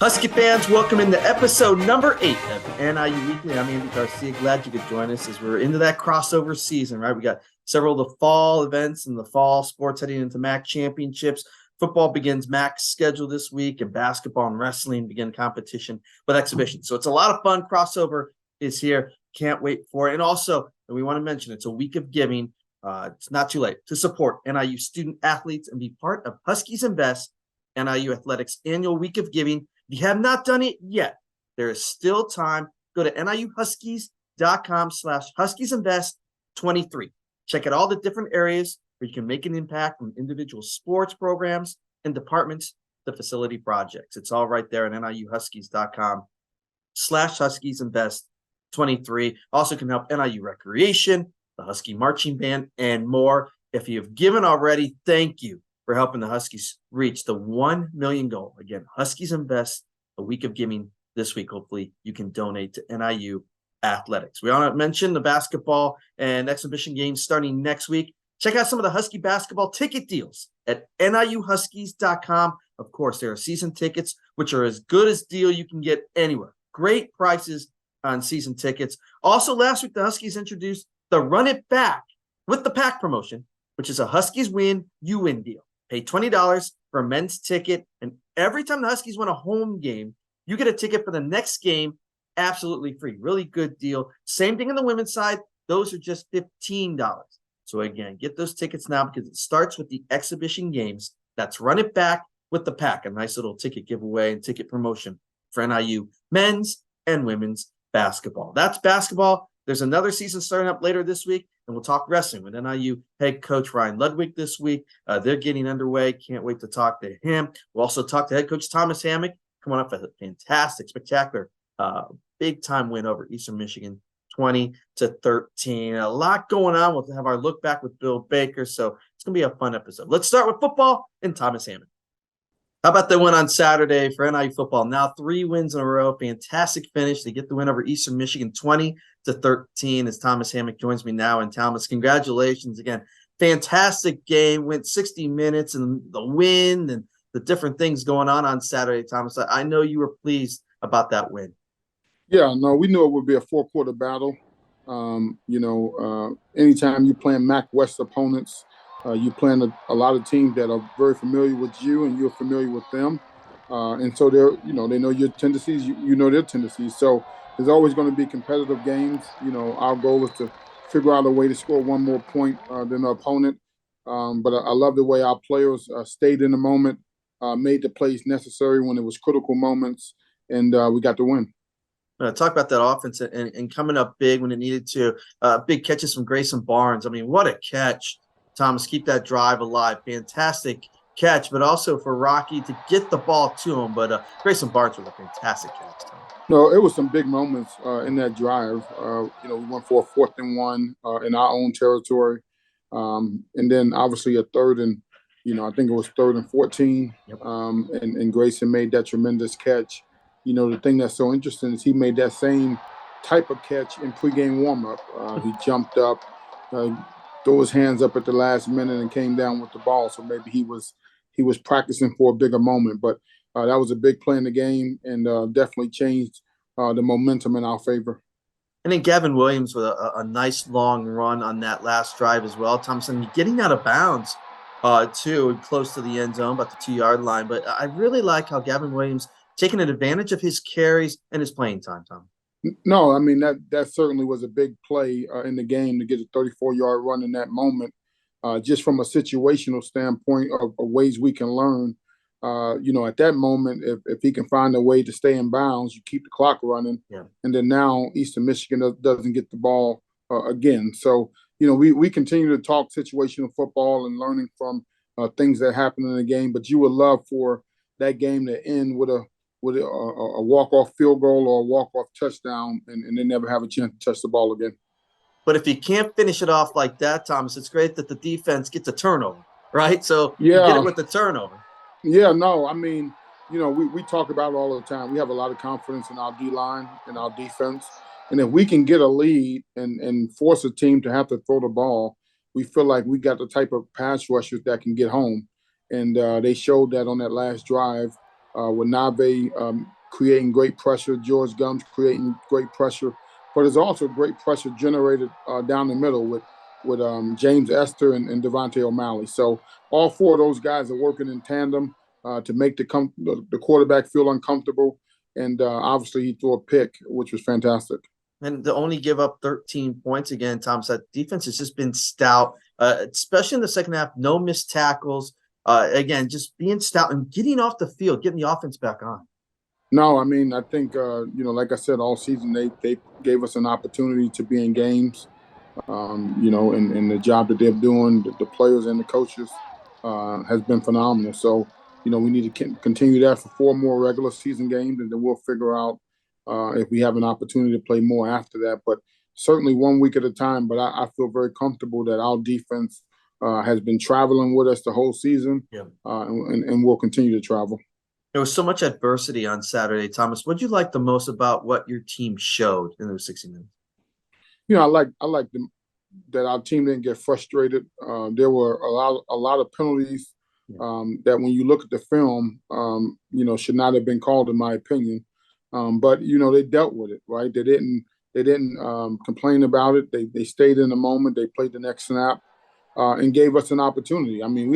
Husky fans, welcome into episode number 8 of NIU Weekly. I'm Andy Garcia. Glad you could join us as we're into that crossover season, right? We got several of the fall events and the fall sports heading into MAC championships. Football begins MAC schedule this week, and basketball and wrestling begin competition with exhibitions. So it's a lot of fun. Crossover is here. Can't wait for it. And also, we want to mention it's a week of giving. It's not too late to support NIU student athletes and be part of Huskies Invest, NIU Athletics annual week of giving. If you have not done it yet, there is still time. Go to niuhuskies.com/HuskiesInvest23. Check out all the different areas where you can make an impact from individual sports programs and departments to facility projects. It's all right there at niuhuskies.com/HuskiesInvest23. Also can help NIU Recreation, the Husky Marching Band, and more. If you've given already, thank you for helping the Huskies reach the 1 million goal. Again, Huskies Invest, a week of giving this week. Hopefully you can donate to NIU Athletics. We want to mention the basketball and exhibition games starting next week. Check out some of the Husky basketball ticket deals at niuhuskies.com. Of course, there are season tickets, which are as good as deal you can get anywhere. Great prices on season tickets. Also, last week, the Huskies introduced the Run It Back with the Pack promotion, which is a Huskies win, you win deal. Pay $20 for a men's ticket, and every time the Huskies win a home game, you get a ticket for the next game absolutely free. Really good deal. Same thing on the women's side. Those are just $15. So again, get those tickets now because it starts with the exhibition games. That's Run It Back with the Pack, a nice little ticket giveaway and ticket promotion for NIU men's and women's basketball. That's basketball. There's another season starting up later this week, and we'll talk wrestling with NIU head coach Ryan Ludwig this week. They're getting underway. Can't wait to talk to him. We'll also talk to head coach Thomas Hammock, coming off a fantastic, spectacular, big-time win over Eastern Michigan, 20-13. A lot going on. We'll have our look back with Bill Baker, so it's going to be a fun episode. Let's start with football and Thomas Hammock. How about the win on Saturday for NIU football? Now 3 wins in a row. Fantastic finish. They get the win over Eastern Michigan 20-13 as Thomas Hammock joins me now. And Thomas, congratulations again. Fantastic game. Went 60 minutes and the win and the different things going on Saturday, Thomas. I know you were pleased about that win. Yeah, no, we knew it would be a 4-quarter battle. Anytime you're playing MAC West opponents, you playing a lot of teams that are very familiar with you and you're familiar with them. And so they know your tendencies, you know their tendencies. So there's always going to be competitive games. Our goal is to figure out a way to score one more point than the opponent. But I love the way our players stayed in the moment, made the plays necessary when it was critical moments, and we got the win. Talk about that offense and coming up big when it needed to. Big catches from Grayson Barnes. I mean, what a catch. Thomas, keep that drive alive. Fantastic catch, but also for Rocky to get the ball to him. But Grayson Barnes with a fantastic catch, Thomas. No, it was some big moments in that drive. We went for a 4th and 1 in our own territory. And then obviously a 3rd and, I think it was 3rd and 14. Yep. And Grayson made that tremendous catch. The thing that's so interesting is he made that same type of catch in pregame warmup. He jumped up, threw his hands up at the last minute and came down with the ball. So maybe he was practicing for a bigger moment. But that was a big play in the game and definitely changed the momentum in our favor. And then Gavin Williams with a nice long run on that last drive as well. Thompson getting out of bounds too, close to the end zone, about the 2-yard line. But I really like how Gavin Williams taking advantage of his carries and his playing time, Tom. No, I mean, that certainly was a big play in the game to get a 34-yard run in that moment. Just from a situational standpoint of ways we can learn, at that moment, if he can find a way to stay in bounds, you keep the clock running. Yeah. And then now Eastern Michigan doesn't get the ball again. So, we continue to talk situational football and learning from things that happen in the game. But you would love for that game to end with a walk-off field goal or a walk-off touchdown and they never have a chance to touch the ball again. But if you can't finish it off like that, Thomas, it's great that the defense gets a turnover, right? So yeah. You get it with the turnover. Yeah, no, I mean, we talk about it all the time. We have a lot of confidence in our D-line and our defense. And if we can get a lead and force a team to have to throw the ball, we feel like we got the type of pass rushers that can get home. And they showed that on that last drive with Nave creating great pressure, George Gums creating great pressure. But there's also great pressure generated down the middle with James Esther and Devontae O'Malley. So all four of those guys are working in tandem to make the quarterback feel uncomfortable. And obviously he threw a pick, which was fantastic. And to only give up 13 points again, Thomas, that defense has just been stout, especially in the second half. No missed tackles. Again, just being stout and getting off the field, getting the offense back on. No, I mean, I think, like I said, all season they gave us an opportunity to be in games, and the job that they're doing, the players and the coaches has been phenomenal. So, we need to continue that for 4 more regular season games, and then we'll figure out if we have an opportunity to play more after that. But certainly 1 week at a time. But I feel very comfortable that our defense has been traveling with us the whole season, and we'll continue to travel. There was so much adversity on Saturday, Thomas. What did you like the most about what your team showed in those 60 minutes? I like that our team didn't get frustrated. There were a lot of penalties that, when you look at the film, should not have been called, in my opinion. But they dealt with it, right? They didn't complain about it. They stayed in the moment. They played the next snap and gave us an opportunity. I mean,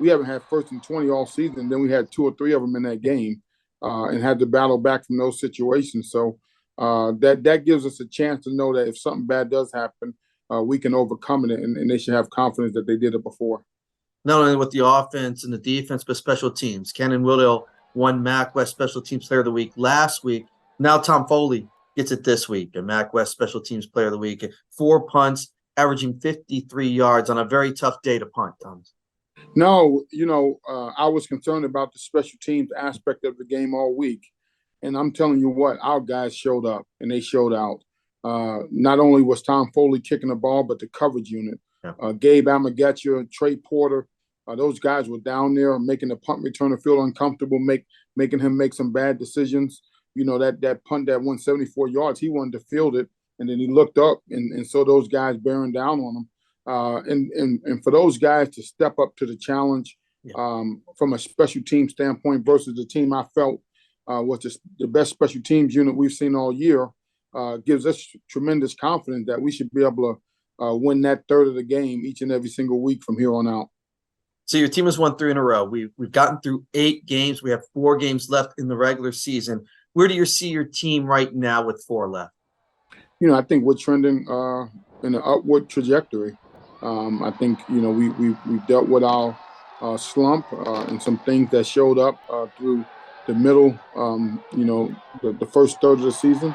we haven't had 1st and 20 all season. Then we had 2 or 3 of them in that game and had to battle back from those situations. So that gives us a chance to know that if something bad does happen, we can overcome it, and they should have confidence that they did it before. Not only with the offense and the defense, but special teams. Cannon Willow won MAC West Special Teams Player of the Week last week. Now Tom Foley gets it this week, a MAC West Special Teams Player of the Week. 4 punts, averaging 53 yards on a very tough day to punt, Thomas. No, I was concerned about the special teams aspect of the game all week. And I'm telling you what, our guys showed up, and they showed out. Not only was Tom Foley kicking the ball, but the coverage unit. Gabe Amagetcha, Trey Porter, those guys were down there making the punt returner feel uncomfortable, making him make some bad decisions. That punt that won 74 yards, he wanted to field it, and then he looked up and saw those guys bearing down on him. And for those guys to step up to the challenge from a special team standpoint versus the team I felt was the best special teams unit we've seen all year, gives us tremendous confidence that we should be able to win that third of the game each and every single week from here on out. So your team has won 3 in a row. We've gotten through 8 games. We have 4 games left in the regular season. Where do you see your team right now with 4 left? I think we're trending in an upward trajectory. I think we've dealt with our slump and some things that showed up through the middle, the first third of the season.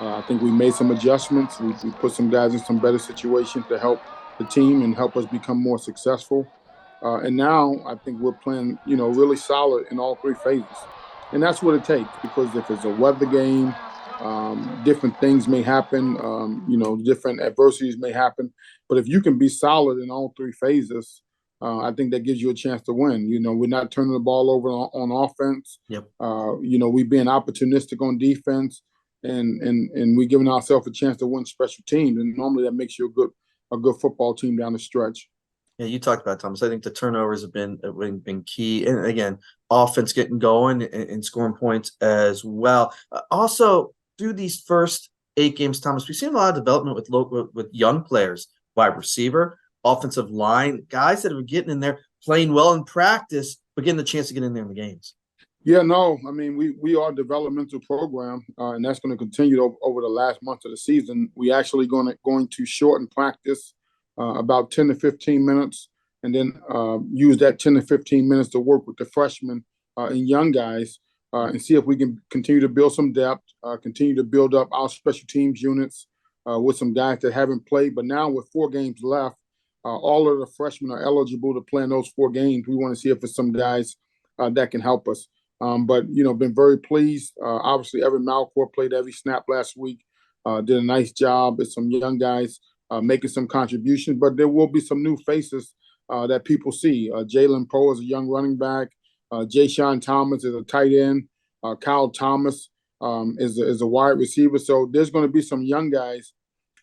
I think we made some adjustments. We put some guys in some better situations to help the team and help us become more successful. And now I think we're playing, really solid in all 3 phases. And that's what it takes, because if it's a weather game, different things may happen, different adversities may happen. But if you can be solid in all 3 phases, I think that gives you a chance to win. We're not turning the ball over on offense. We're being opportunistic on defense, and we're giving ourselves a chance to win special teams. And normally that makes you a good football team down the stretch. Yeah, you talked about it, Thomas. I think the turnovers have been key. And again, offense getting going and scoring points as well. Also, through these first 8 games, Thomas, we've seen a lot of development with young players, wide receiver, offensive line, guys that are getting in there, playing well in practice, but getting the chance to get in there in the games. Yeah, no, I mean, we are a developmental program, and that's going to continue over the last month of the season. We actually going to shorten practice about 10 to 15 minutes, and then use that 10 to 15 minutes to work with the freshmen and young guys and see if we can continue to build some depth, continue to build up our special teams units with some guys that haven't played. But now with 4 games left, all of the freshmen are eligible to play in those 4 games. We want to see if it's some guys that can help us. But, been very pleased. Obviously, Evan Malcourt played every snap last week, did a nice job with some young guys making some contributions. But there will be some new faces that people see. Jalen Poe is a young running back. Jay Sean Thomas is a tight end. Kyle Thomas is a wide receiver. So there's going to be some young guys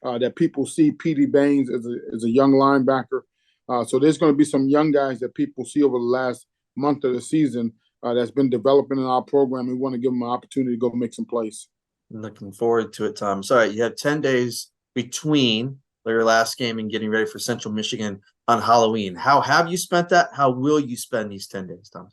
that people see. Petey Baines is a young linebacker. So there's going to be some young guys that people see over the last month of the season that's been developing in our program. We want to give them an opportunity to go make some plays. Looking forward to it, Tom. Sorry, you have 10 days between your last game and getting ready for Central Michigan on Halloween. How have you spent that? How will you spend these 10 days, Tom?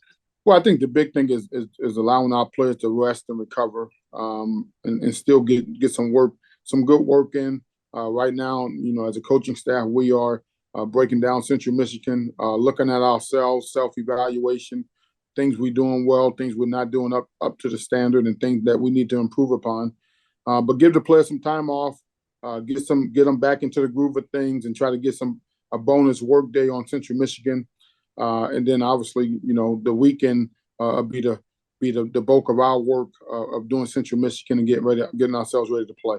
Well, I think the big thing is allowing our players to rest and recover, and still get some good work in. Right now, as a coaching staff, we are breaking down Central Michigan, looking at ourselves, self-evaluation, things we're doing well, things we're not doing up to the standard, and things that we need to improve upon. But give the players some time off, get them back into the groove of things, and try to get a bonus work day on Central Michigan. And then obviously, the weekend be the bulk of our work of doing Central Michigan and getting ourselves ready to play.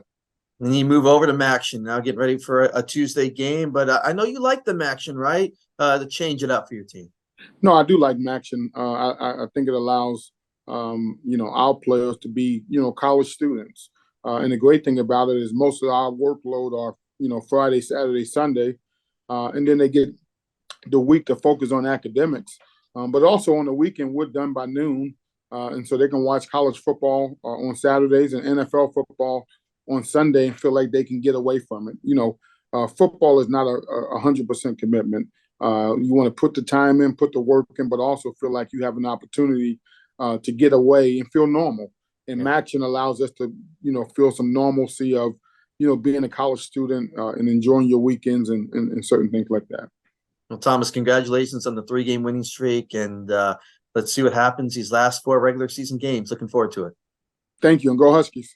And you move over to Maction now, get ready for a Tuesday game. But I know you like the Maction, right? To change it up for your team. No, I do like Maction. I think it allows our players to be college students. And the great thing about it is most of our workload are Friday, Saturday, Sunday, and then they get the week to focus on academics, but also on the weekend we're done by noon, and so they can watch college football on Saturdays and NFL football on Sunday and feel like they can get away from it. Football is not a 100% commitment. You want to put the time in, put the work in, but also feel like you have an opportunity to get away and feel normal. And Maction allows us to feel some normalcy of being a college student and enjoying your weekends and certain things like that. Well, Thomas, congratulations on the 3-game winning streak, and let's see what happens these last 4 regular season games. Looking forward to it. Thank you, and go Huskies.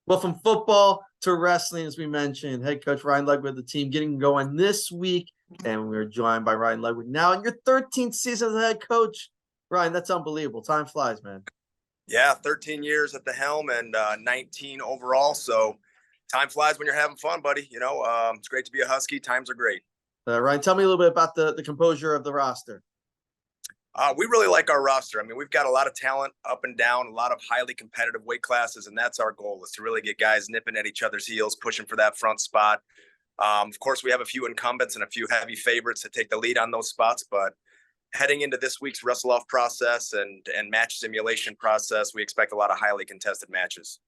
Well, from football to wrestling, as we mentioned, head coach Ryan Ludwig with the team getting going this week, and we're joined by Ryan Ludwig now in your 13th season as a head coach. Ryan, that's unbelievable. Time flies, man. Yeah, 13 years at the helm and 19 overall, so time flies when you're having fun, buddy. It's great to be a Husky. Times are great. Ryan, tell me a little bit about the composure of the roster. We really like our roster. I mean, we've got a lot of talent up and down, a lot of highly competitive weight classes, and that's our goal, is to really get guys nipping at each other's heels, pushing for that front spot. Of course, we have a few incumbents and a few heavy favorites that take the lead on those spots, but heading into this week's wrestle-off process and match simulation process, we expect a lot of highly contested matches.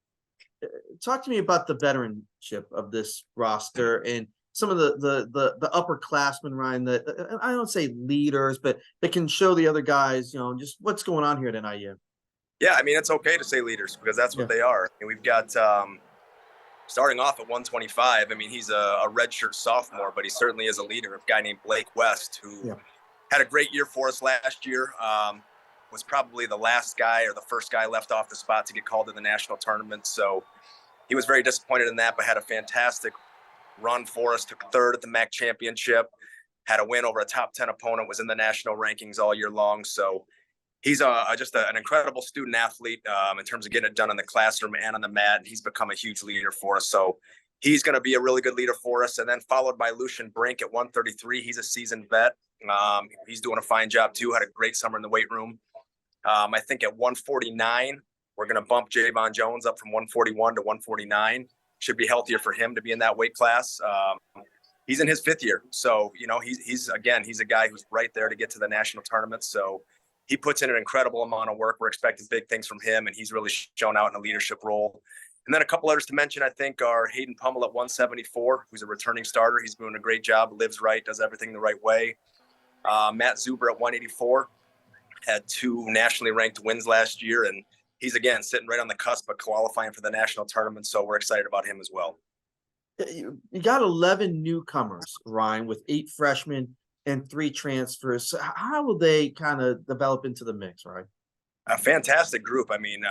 Talk to me about the veteranship of this roster and some of the upperclassmen, Ryan, that I don't say leaders, but they can show the other guys, just what's going on here at NIU. Yeah, I mean, it's okay to say leaders because that's what they are. And we've got starting off at 125. I mean, he's a redshirt sophomore, but he certainly is a leader. A guy named Blake West, who had a great year for us last year, was probably the last guy or the first guy left off the spot to get called to the national tournament. So he was very disappointed in that, but had a fantastic run for us, took third at the MAC championship, had a win over a top 10 opponent, was in the national rankings all year long. So he's just an incredible student athlete in terms of getting it done in the classroom and on the mat. And he's become a huge leader for us. So he's going to be a really good leader for us. And then followed by Lucian Brink at 133. He's a seasoned vet. He's doing a fine job too. Had a great summer in the weight room. I think at 149, we're going to bump Javon Jones up from 141 to 149. Should be healthier for him to be in that weight class. He's in his 5th year. So, he's a guy who's right there to get to the national tournament. So he puts in an incredible amount of work. We're expecting big things from him, and he's really shown out in a leadership role. And then a couple others to mention, I think, are Hayden Pummel at 174, who's a returning starter. He's doing a great job, lives right, does everything the right way. Matt Zuber at 184 had 2 nationally ranked wins last year, and he's, again, sitting right on the cusp of qualifying for the national tournament, so we're excited about him as well. You got 11 newcomers, Ryan, with 8 freshmen and 3 transfers. So how will they kind of develop into the mix, right? A fantastic group. I mean,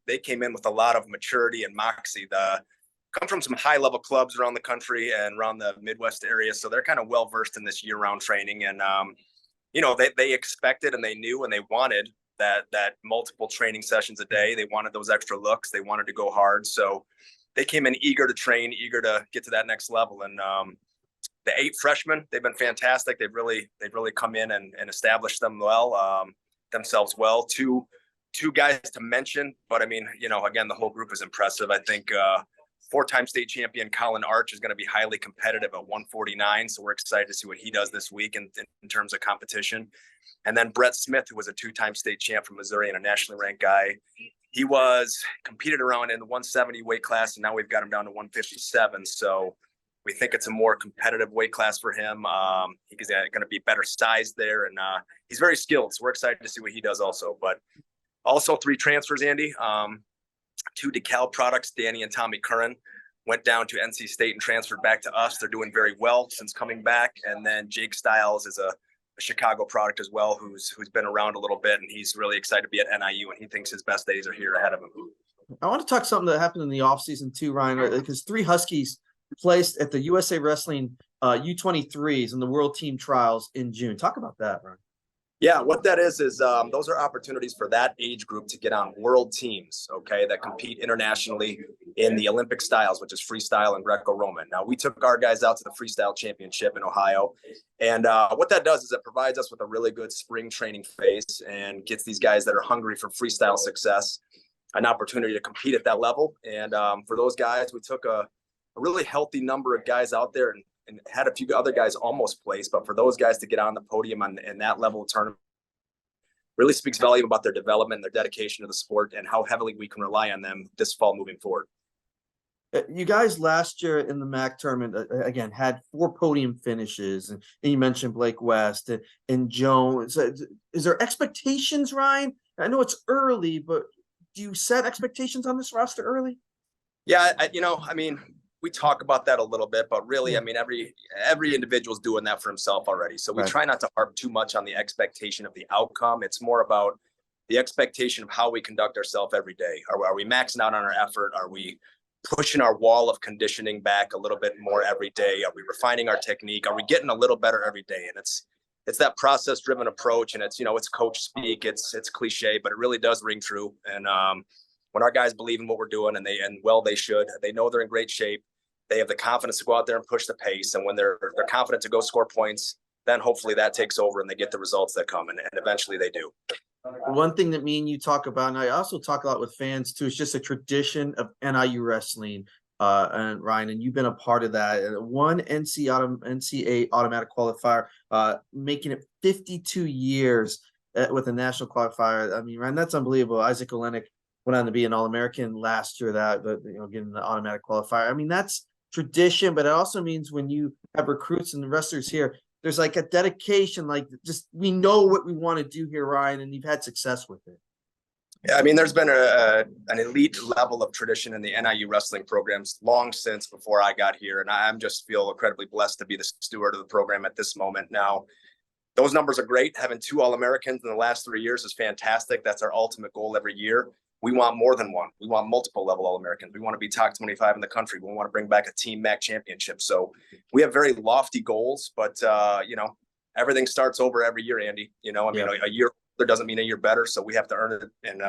they came in with a lot of maturity and moxie. Come from some high-level clubs around the country and around the Midwest area, so they're kind of well-versed in this year-round training. And, they expected and they knew and they wanted that multiple training sessions a day. They wanted those extra looks. They wanted to go hard. So they came in eager to train, eager to get to that next level. And the 8 freshmen, they've been fantastic. They've really come in and established themselves well. Two guys to mention, but I mean, again, the whole group is impressive. I think Four-time state champion Colin Arch is going to be highly competitive at 149. So we're excited to see what he does this week in terms of competition. And then Brett Smith, who was a two-time state champ from Missouri and a nationally ranked guy. He was competed around in the 170 weight class, and now we've got him down to 157. So we think it's a more competitive weight class for him. He's going to be better sized there, and he's very skilled. So we're excited to see what he does also. But also 3 transfers, Andy. 2 DeKalb products, Danny and Tommy Curran, went down to NC State and transferred back to us. They're doing very well since coming back. And then Jake Stiles is a Chicago product as well, who's been around a little bit, and he's really excited to be at NIU, and he thinks his best days are here ahead of him. I want to talk something that happened in the offseason too, Ryan, because 3 Huskies placed at the USA Wrestling U23s in the World Team Trials in June. Talk about that, Ryan. Yeah, what that is those are opportunities for that age group to get on world teams, okay, that compete internationally in the Olympic styles, which is freestyle and Greco-Roman. Now, we took our guys out to the freestyle championship in Ohio, and what that does is it provides us with a really good spring training phase and gets these guys that are hungry for freestyle success an opportunity to compete at that level. And for those guys, we took a really healthy number of guys out there and had a few other guys almost place, but for those guys to get on the podium in that level of tournament really speaks volume about their development and their dedication to the sport and how heavily we can rely on them this fall moving forward. You guys last year in the MAC tournament, again, had 4 podium finishes, and you mentioned Blake West and Jones. Is there expectations, Ryan? I know it's early, but do you set expectations on this roster early? Yeah, we talk about that a little bit, but really, every individual's doing that for himself already. So we try not to harp too much on the expectation of the outcome. It's more about the expectation of how we conduct ourselves every day. Are we maxing out on our effort? Are we pushing our wall of conditioning back a little bit more every day? Are we refining our technique? Are we getting a little better every day? And it's that process-driven approach, and it's coach speak. It's cliche, but it really does ring true. And when our guys believe in what we're doing, and they should, they know they're in great shape. They have the confidence to go out there and push the pace. And when they're confident to go score points, then hopefully that takes over and they get the results that come. And eventually they do. One thing that me and you talk about, and I also talk a lot with fans too, is just a tradition of NIU wrestling. And Ryan, and you've been a part of that. 1 NCAA automatic qualifier, making it 52 years with a national qualifier. I mean, Ryan, that's unbelievable. Isaac Olenek went on to be an All-American last year, getting the automatic qualifier. I mean, that's tradition, but it also means when you have recruits and the wrestlers here, there's like a dedication, like just we know what we want to do here, Ryan, and you've had success with it. Yeah, I mean, there's been an elite level of tradition in the NIU wrestling programs long since before I got here, and I just feel incredibly blessed to be the steward of the program at this moment. Now, those numbers are great. Having 2 All-Americans in the last 3 years is fantastic. That's our ultimate goal every year. We want more than one. We want multiple level All-Americans. We want to be top 25 in the country. We want to bring back a team MAC championship. So we have very lofty goals, but everything starts over every year, Andy. A year there doesn't mean a year better. So we have to earn it. And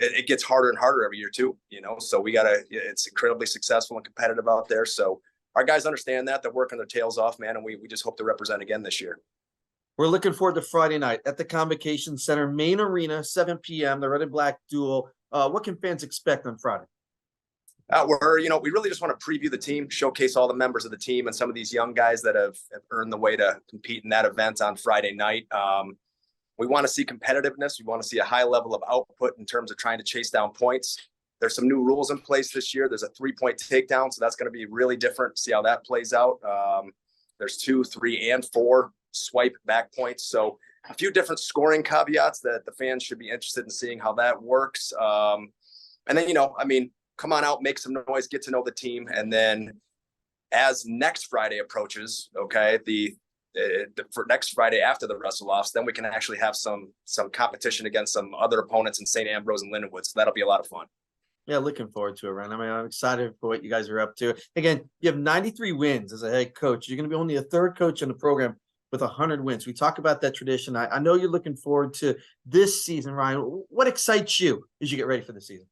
it gets harder and harder every year too, so it's incredibly successful and competitive out there. So our guys understand that. They're working their tails off, man. And we just hope to represent again this year. We're looking forward to Friday night at the Convocation Center, main arena, 7 p.m., the red and black duel. What can fans expect on Friday? We really just want to preview the team, showcase all the members of the team and some of these young guys that have earned the way to compete in that event on Friday night. We want to see competitiveness. We want to see a high level of output in terms of trying to chase down points. There's some new rules in place this year. There's a 3-point takedown, so that's going to be really different. See how that plays out. There's 2, 3, and 4 swipe back points. So a few different scoring caveats that the fans should be interested in seeing how that works. And then, come on out, make some noise, get to know the team. And then as next Friday approaches, okay, for next Friday after the wrestle-offs, then we can actually have some competition against some other opponents in St. Ambrose and Lindenwood. So that'll be a lot of fun. Yeah, looking forward to it, Ryan. I'm excited for what you guys are up to. Again, you have 93 wins as a head coach. You're going to be only a 3rd coach in the program with 100 wins. We talk about that tradition. I know you're looking forward to this season, Ryan. What excites you as you get ready for the season?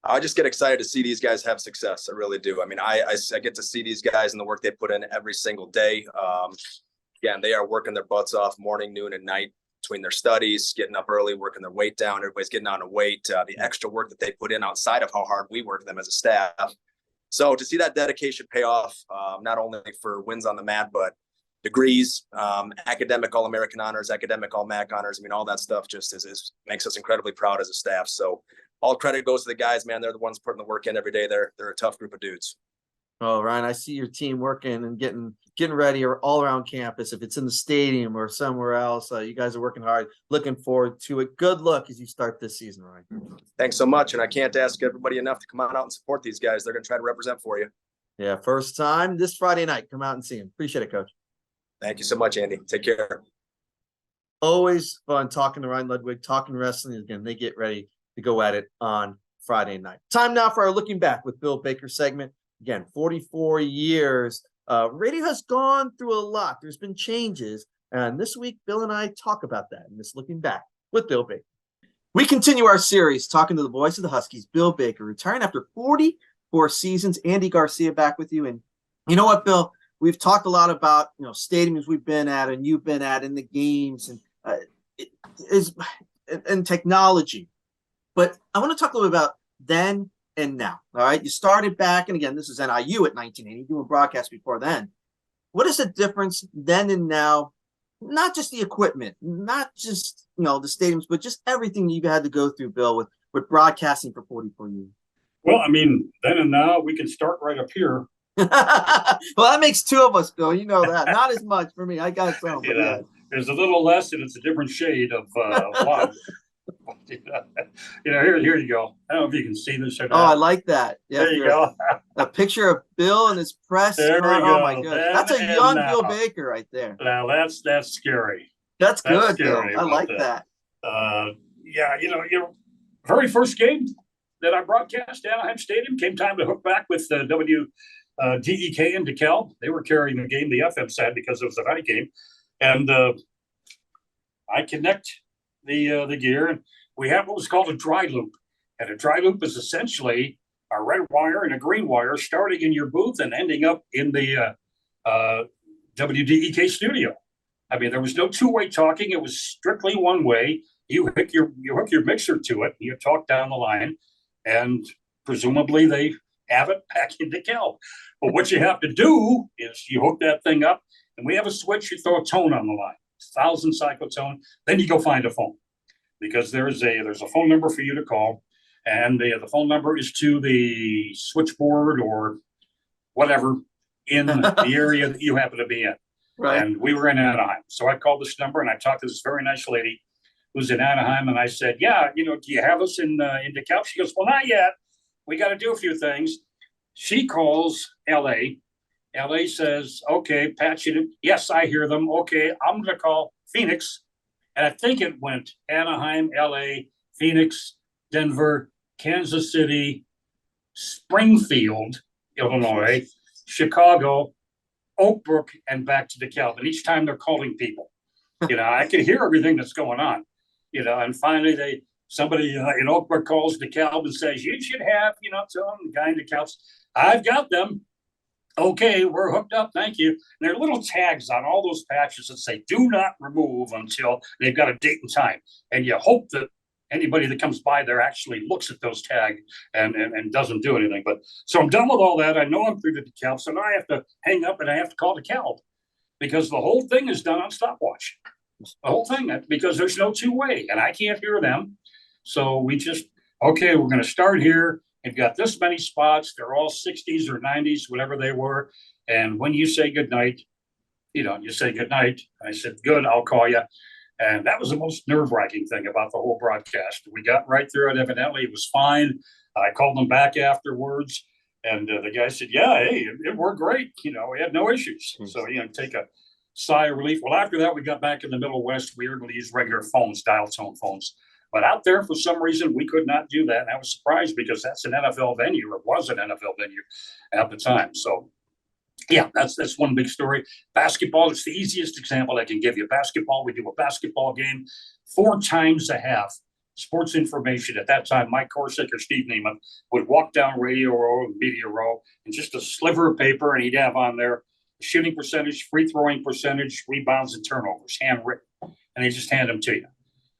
I just get excited to see these guys have success. I really do. I mean, I get to see these guys and the work they put in every single day. Again, they are working their butts off morning, noon, and night between their studies, getting up early, working their weight down. Everybody's getting on a weight. The extra work that they put in outside of how hard we work them as a staff. So to see that dedication pay off, not only for wins on the mat, but degrees, academic All-American honors, academic All-MAC honors. I mean, all that stuff just makes us incredibly proud as a staff. So all credit goes to the guys, man. They're the ones putting the work in every day. They're a tough group of dudes. Oh, Ryan, I see your team working and getting ready or all around campus. If it's in the stadium or somewhere else, you guys are working hard. Looking forward to it. Good luck as you start this season, Ryan. Thanks so much. And I can't ask everybody enough to come on out and support these guys. They're going to try to represent for you. Yeah, first time this Friday night. Come out and see them. Appreciate it, Coach. Thank you so much, Andy. Take care. Always fun talking to Ryan Ludwig, talking wrestling. Again, they get ready to go at it on Friday night. Time now for our Looking Back with Bill Baker segment. Again, 44 years. Radio has gone through a lot. There's been changes. And this week, Bill and I talk about that in this Looking Back with Bill Baker. We continue our series talking to the voice of the Huskies, Bill Baker, retiring after 44 seasons. Andy Garcia back with you. And you know what, Bill? We've talked a lot about, stadiums we've been at and you've been at in the games and technology. But I want to talk a little bit about then and now. All right. You started back, and again, this is NIU at 1980, doing broadcasts before then. What is the difference then and now? Not just the equipment, not just, the stadiums, but just everything you've had to go through, Bill, with broadcasting for 44 years. Well, I mean, then and now we can start right up here. Well, that makes two of us, Bill. You know that. Not as much for me. I got some. But yeah. There's a little less, and it's a different shade of love. Here you go. I don't know if you can see this or not. Oh, I like that. Yeah, there you go. A picture of Bill and his press. There we go. Oh my goodness. That's a young Bill Baker right there. Now that's scary. That's good, Bill. Scary I like that. Your very first game that I broadcast at Anaheim Stadium came time to hook back with WDEK in DeKalb. They were carrying the game, the FM side, because it was a night game. And I connect the gear, and we have what was called a dry loop. And a dry loop is essentially a red wire and a green wire starting in your booth and ending up in the WDEK studio. I mean, there was no two-way talking. It was strictly one way. You hook your mixer to it, you talk down the line, and presumably they have it back in DeKalb. But what you have to do is you hook that thing up, and we have a switch. You throw a tone on the line, 1,000 cycle tone. Then you go find a phone, because there's a phone number for you to call, and the phone number is to the switchboard or whatever in the area that you happen to be in. Right. And we were in Anaheim, so I called this number and I talked to this very nice lady who's in Anaheim, and I said, "Yeah, do you have us in DeKalb?" She goes, "Well, not yet. We got to do a few things." She calls LA. LA says, "Okay, patch it in." Yes, I hear them. Okay, I'm going to call Phoenix. And I think it went Anaheim, LA, Phoenix, Denver, Kansas City, Springfield, Illinois, Chicago, Oak Brook, and back to DeKalb. And each time they're calling people, I can hear everything that's going on, and finally somebody in Oak Brook calls DeKalb and says, "You should have, tell the guy in DeKalb, I've got them. Okay, we're hooked up. Thank you." And there are little tags on all those patches that say, "Do not remove until," they've got a date and time. And you hope that anybody that comes by there actually looks at those tags and doesn't do anything. But so I'm done with all that. I know I'm through to DeKalb. So now I have to hang up and I have to call DeKalb, because the whole thing is done on stopwatch. The whole thing, because there's no two-way and I can't hear them. So we just, okay, we're going to start here. You've got this many spots. They're all 60s or 90s, whatever they were. And when you say goodnight, you say goodnight. I said, "Good, I'll call you." And that was the most nerve-wracking thing about the whole broadcast. We got right through it. Evidently, it was fine. I called them back afterwards. And the guy said, "Yeah, hey, it worked great. We had no issues." So, take a sigh of relief. Well, after that, we got back in the Middle West. We were able to use regular phones, dial tone phones. But out there, for some reason, we could not do that. And I was surprised, because that's an NFL venue, or was an NFL venue at the time. So, yeah, that's one big story. Basketball is the easiest example I can give you. Basketball, we do a basketball game 4 times a half. Sports information at that time, Mike Korsick or Steve Neiman would walk down radio row, media row, and just a sliver of paper, and he'd have on there shooting percentage, free throwing percentage, rebounds, and turnovers, handwritten. And they just hand them to you,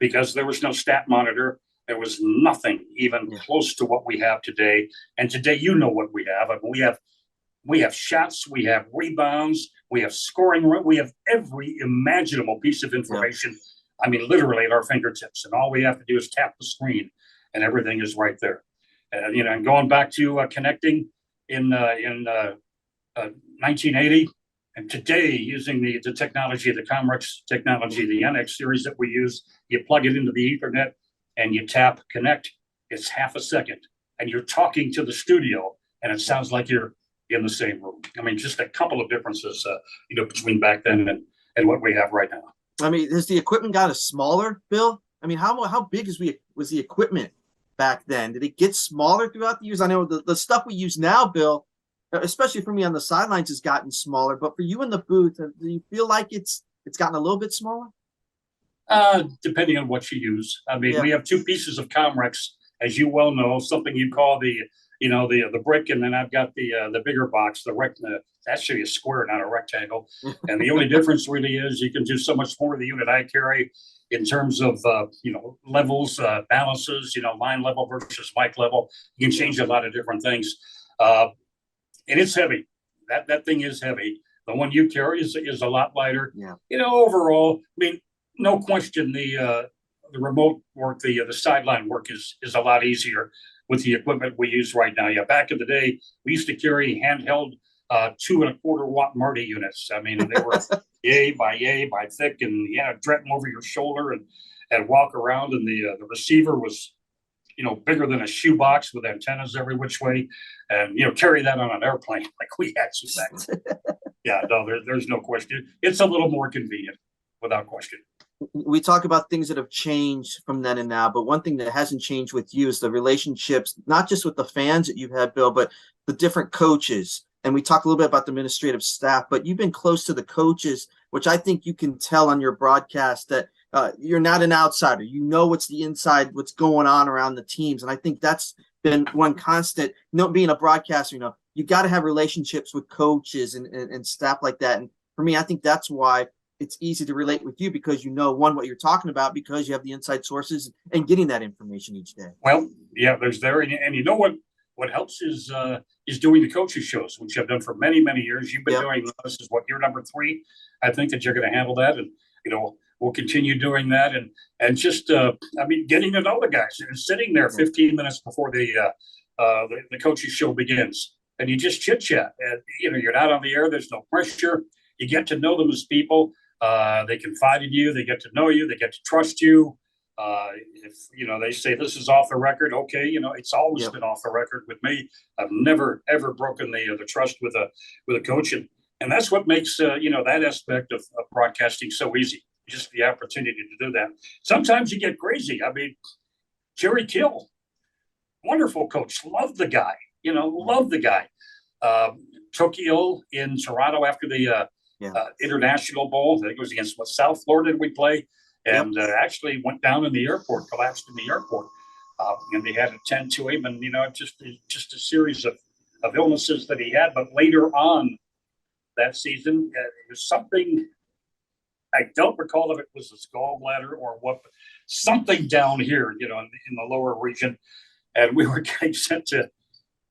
because there was no stat monitor. There was nothing even close to what we have today. And today, you know what we have. I mean, we have shots, we have rebounds, we have scoring, we have every imaginable piece of information. I mean, literally at our fingertips. And all we have to do is tap the screen, and everything is right there. And going back to connecting in 1980, and today using the technology, the Comrex technology, the NX series that we use, you plug it into the Ethernet and you tap connect. It's half a second, and you're talking to the studio, and it sounds like you're in the same room. I mean, just a couple of differences, between back then and what we have right now. I mean, has the equipment gotten smaller, Bill? I mean, how big was the equipment back then? Did it get smaller throughout the years? I know the stuff we use now, Bill, especially for me on the sidelines, has gotten smaller. But for you in the booth, do you feel like it's gotten a little bit smaller? Depending on what you use. I mean, we have two pieces of Comrex, as you well know, something you call the brick, and then I've got the bigger box, it's actually a square, not a rectangle. And the only difference really is you can do so much more with the unit I carry in terms of levels, balances, line level versus mic level. You can change a lot of different things. And it's heavy. That thing is heavy. The one you carry is a lot lighter. Yeah. Overall, I mean, no question the remote work, the sideline work is a lot easier with the equipment we use right now. Yeah, back in the day, we used to carry handheld 2.25 watt Marty units. I mean, they were yay by thick, and you had to drag them over your shoulder and walk around. And the receiver was, bigger than a shoebox with antennas every which way, and carry that on an airplane like we had to back then. Yeah, no, there's no question. It's a little more convenient, without question. We talk about things that have changed from then and now, but one thing that hasn't changed with you is the relationships, not just with the fans that you've had, Bill, but the different coaches. And we talk a little bit about the administrative staff, but you've been close to the coaches, which I think you can tell on your broadcast that you're not an outsider. You know what's the inside, what's going on around the teams. And I think that's been one constant, being a broadcaster, you got to have relationships with coaches and staff like that. And for me, I think that's why it's easy to relate with you, because what you're talking about, because you have the inside sources and getting that information each day. Well, yeah, there's there. And what helps is doing the coaches shows, which I've done for many, many years. You've been doing this is year number 3. I think that you're going to handle that, and we'll continue doing that, and just getting to know the guys and sitting there 15 minutes before the coaches show begins, and you just chit chat. And you're not on the air. There's no pressure. You get to know them as people. They confide in you. They get to know you. They get to trust you. If they say this is off the record, okay, it's always been off the record with me. I've never ever broken the trust with a coach, and that's what makes that aspect of broadcasting so easy. Just the opportunity to do that. Sometimes you get crazy. I mean, Jerry Kill, wonderful coach, loved the guy. Took ill in Toronto after the International Bowl. I think it was against South Florida we play. And actually went down in the airport, collapsed in the airport, and they had to attend to him. And just a series of illnesses that he had. But later on that season, it was something. I don't recall if it was his gallbladder or what, but something down here, in the lower region. And we were getting sent to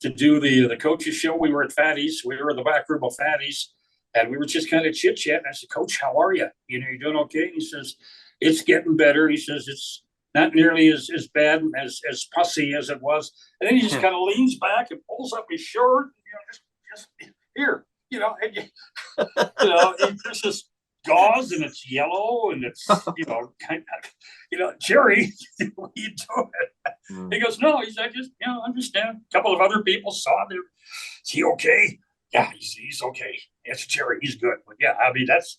do the coaches show. We were at Fatty's. We were in the back room of Fatty's, and we were just kind of chit chatting. I said, "Coach, how are you? You doing okay?" And he says, "It's getting better." He says, "It's not nearly as bad as pussy as it was." And then he just kind of leans back and pulls up his shirt, just here, and it's just gauze, and it's yellow, and it's Jerry, what are you doing? He goes, "No," he's like, "Just understand." A couple of other people saw there. Is he okay? Yeah, he's okay. It's Jerry. He's good. But yeah, I mean, that's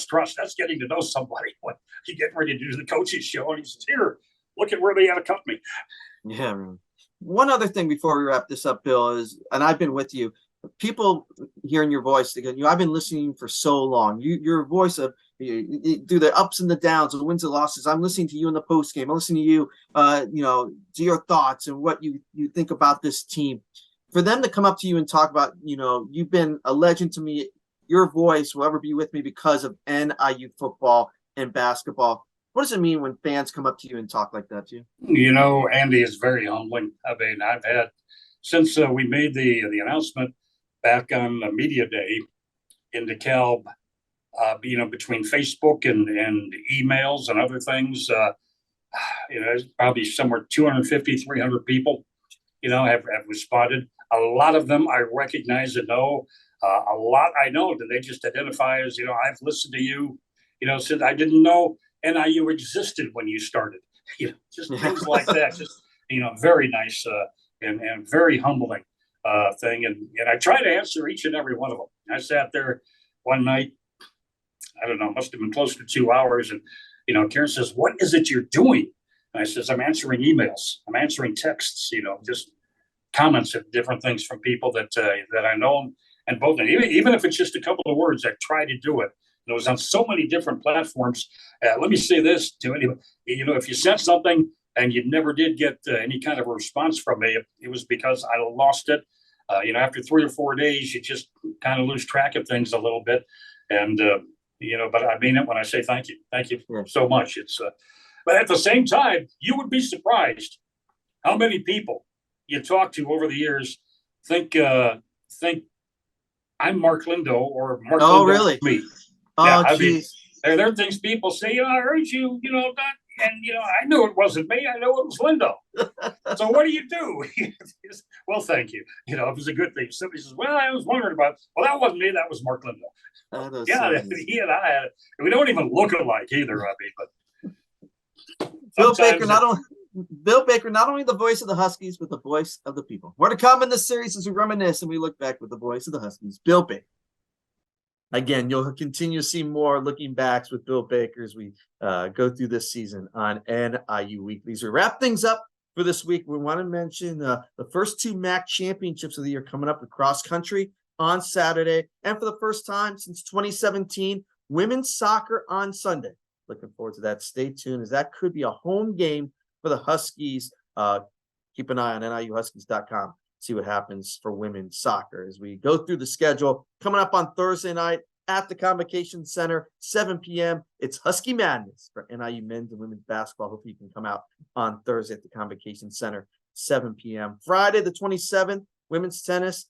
trust. That's getting to know somebody when you get ready to do the coaching show. And he says, "Here, look at where they had a company." Yeah. One other thing before we wrap this up, Bill, is, and I've been with you, people hearing your voice, they go, I've been listening for so long. Your voice of through the ups and the downs, the wins and losses. I'm listening to you in the post game. I'm listening to you, to your thoughts and what you think about this team. For them to come up to you and talk about, you've been a legend to me. Your voice will ever be with me because of NIU football and basketball. What does it mean when fans come up to you and talk like that to you? You know, Andy is very humbling. I mean, I've had since we made the announcement back on Media Day in DeKalb, you know, between Facebook and emails and other things, you know, there's probably somewhere 250, 300 people, you know, have responded. A lot of them I recognize and know. A lot I know that they just identify as, you know, I've listened to you, you know, since I didn't know NIU existed when you started, you know, just things like that. Just, you know, very nice and very humbling thing. And I try to answer each and every one of them. I sat there one night, I don't know, must have been close to 2 hours. And, you know, Karen says, "What is it you're doing?" And I says, "I'm answering emails. I'm answering texts, you know, just comments of different things from people that I know." And both, even if it's just a couple of words, I try to do it. And it was on so many different platforms. Let me say this to anyone, you know, if you sent something and you never did get any kind of a response from me, it was because I lost it. You know, after 3 or 4 days, you just kind of lose track of things a little bit. And, you know, but I mean it when I say thank you. Thank you so much. It's, but at the same time, you would be surprised how many people you talk to over the years think I'm Mark Lindo or Mark Lindo really? Me. Oh, yeah, I mean, geez. there are things people say, you know, I heard you, you know, and, you know, I knew it wasn't me. I know it was Lindo. So what do you do? Well, thank you. You know, it was a good thing. Somebody says, well, I was wondering about, well, that wasn't me. That was Mark Lindo. Yeah, he and I, we don't even look alike either. I mean, but Bill Baker, not only the voice of the Huskies, but the voice of the people. More to come in this series as we reminisce and we look back with the voice of the Huskies, Bill Baker. Again, you'll continue to see more looking backs with Bill Baker as we go through this season on NIU Weekly. As we wrap things up for this week, we want to mention the first 2 MAC championships of the year coming up with cross country on Saturday. And for the first time since 2017, women's soccer on Sunday. Looking forward to that. Stay tuned as that could be a home game for the Huskies. Keep an eye on NIUHuskies.com. See what happens for women's soccer as we go through the schedule. Coming up on Thursday night at the Convocation Center, 7 p.m. It's Husky Madness for NIU men's and women's basketball. Hopefully you can come out on Thursday at the Convocation Center, 7 p.m. Friday the 27th, women's tennis,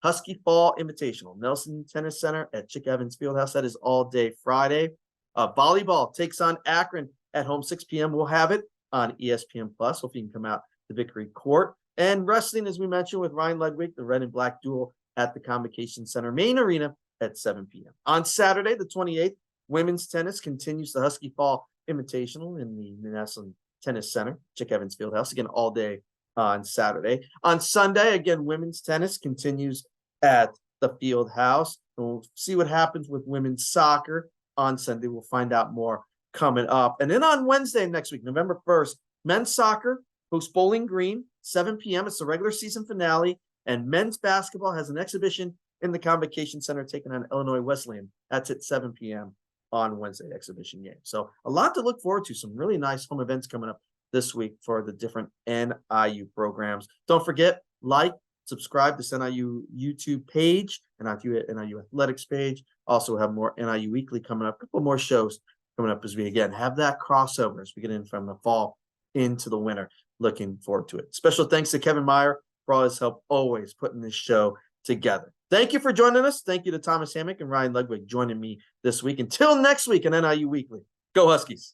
Husky Fall Invitational, Nelson Tennis Center at Chick Evans Fieldhouse. That is all day Friday. Volleyball takes on Akron at home, 6 p.m. We'll have it on ESPN+. Hopefully you can come out to Victory Court. And wrestling, as we mentioned, with Ryan Ludwig, the red and black duel at the Convocation Center main arena at 7 p.m. On Saturday, the 28th, women's tennis continues the Husky Fall Invitational in the Nelson Tennis Center, Chick Evans Fieldhouse, again, all day on Saturday. On Sunday, again, women's tennis continues at the Fieldhouse. And we'll see what happens with women's soccer on Sunday. We'll find out more coming up. And then on Wednesday next week, November 1st, men's soccer hosts Bowling Green, 7 p.m. It's the regular season finale. And men's basketball has an exhibition in the Convocation Center taking on Illinois Wesleyan. That's at 7 p.m. on Wednesday, exhibition game. So a lot to look forward to. Some really nice home events coming up this week for the different NIU programs. Don't forget, like, subscribe to this NIU YouTube page and NIU Athletics page. Also have more NIU Weekly coming up. A couple more shows coming up as we, again, have that crossover as we get in from the fall into the winter. Looking forward to it. Special thanks to Kevin Meyer for all his help always putting this show together. Thank you for joining us. Thank you to Thomas Hammock and Ryan Ludwig joining me this week. Until next week in NIU Weekly. Go Huskies.